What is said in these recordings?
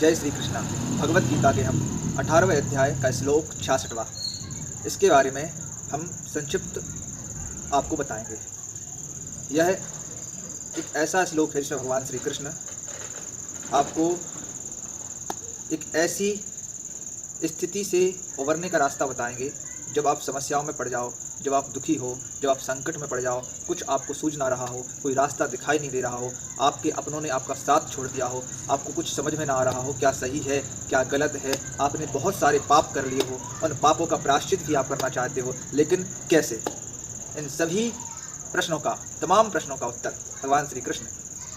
जय श्री कृष्णा। भगवत गीता के हम 18वें अध्याय का श्लोक 66वां, इसके बारे में हम संक्षिप्त आपको बताएंगे। यह एक ऐसा श्लोक है जिसमें भगवान श्री कृष्ण आपको एक ऐसी स्थिति से उबरने का रास्ता बताएंगे जब आप समस्याओं में पड़ जाओ, जब आप दुखी हो, जब आप संकट में पड़ जाओ, कुछ आपको सूझ ना रहा हो, कोई रास्ता दिखाई नहीं दे रहा हो, आपके अपनों ने आपका साथ छोड़ दिया हो, आपको कुछ समझ में ना आ रहा हो क्या सही है क्या गलत है, आपने बहुत सारे पाप कर लिए हो, उन पापों का प्रायश्चित भी आप करना चाहते हो, लेकिन कैसे? इन सभी प्रश्नों का, तमाम प्रश्नों का उत्तर भगवान श्री कृष्ण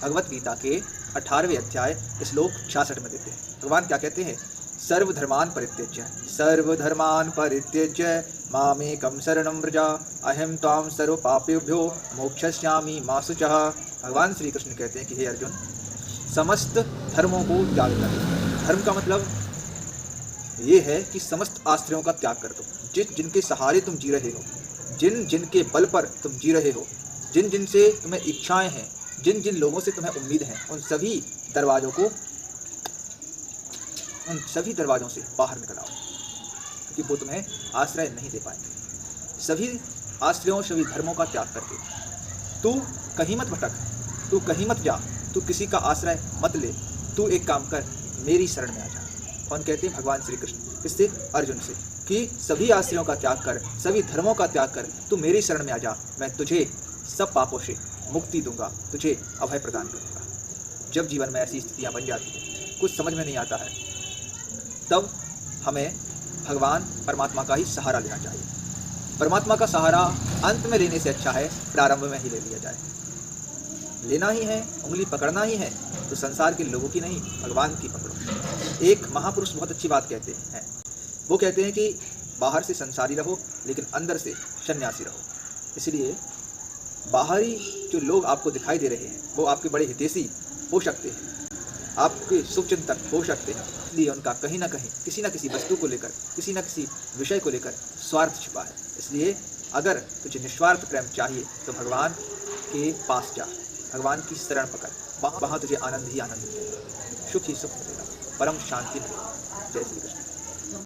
भगवत गीता के 18वें अध्याय श्लोक 66 में देते हैं। भगवान क्या कहते हैं? सर्वधर्मान् परित्यज्य मामेकं शरणं व्रज अहं त्वां सर्वपापेभ्यो मोक्षयिष्यामि मा शुचः। भगवान श्री कृष्ण कहते हैं कि हे अर्जुन, समस्त धर्मों को त्याग कर। धर्म का मतलब ये है कि समस्त आश्रयों का त्याग कर दो। जिनके सहारे तुम जी रहे हो, जिनके बल पर तुम जी रहे हो, जिन से तुम्हें इच्छाएं हैं, जिन लोगों से तुम्हें उम्मीद है, उन सभी दरवाज़ों से बाहर निकल आओ, क्योंकि वो तुम्हें आश्रय नहीं दे पाएंगे। सभी आश्रयों, सभी धर्मों का त्याग करके तू कहीं मत भटक, तू कहीं मत जा, तू किसी का आश्रय मत ले, तू एक काम कर, मेरी शरण में आ जा। कौन कहते हैं? भगवान श्री कृष्ण। इससे अर्जुन से कि सभी आश्रयों का त्याग कर, सभी धर्मों का त्याग कर, तू मेरी शरण में आ जा, मैं तुझे सब पापों से मुक्ति दूंगा, तुझे अभय प्रदान करूंगा। जब जीवन में ऐसी स्थितियां बन जाती हैं, कुछ समझ में नहीं आता है, तब हमें भगवान परमात्मा का ही सहारा लेना चाहिए। परमात्मा का सहारा अंत में लेने से अच्छा है प्रारंभ में ही ले लिया जाए। लेना ही है, उंगली पकड़ना ही है, तो संसार के लोगों की नहीं, भगवान की पकड़ो। एक महापुरुष बहुत अच्छी बात कहते हैं, वो कहते हैं कि बाहर से संसारी रहो, लेकिन अंदर से सन्यासी रहो। इसलिए बाहरी जो लोग आपको दिखाई दे रहे हैं, वो आपके बड़े हितैषी हो सकते हैं, आपके शुभचिंतक हो सकते हैं, इसलिए उनका कहीं ना कहीं किसी न किसी वस्तु को लेकर, किसी न किसी विषय को लेकर स्वार्थ छिपा है। इसलिए अगर तुझे निस्वार्थ प्रेम चाहिए तो भगवान के पास जा, भगवान की शरण पकड़, वहाँ तुझे आनंद ही आनंद मिलेगा, सुख ही सुख मिलेगा, परम शांति मिलेगी। जय श्री कृष्ण।